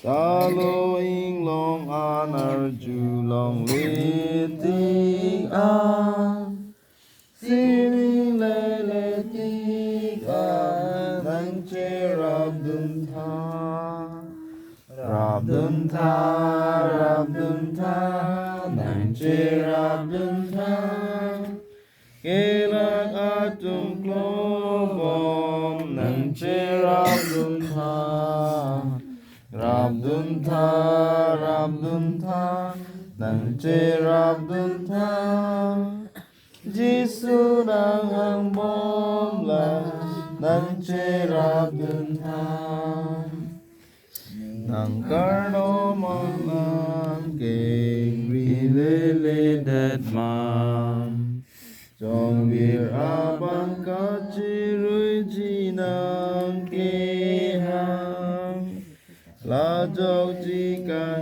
ta lô in long an ở chu long lê ti an si lê lê ti an nang che rab dun tha nang che rab dun tha kê lạc atum klo bom nang che rab dun tha nang che rab dun tha Giêsu đang hàng bom là nang che rab dun tha nang karno mon nam ke vi lê đất mam trong việc aban ca chi rui chi nang ke hang la jok chi can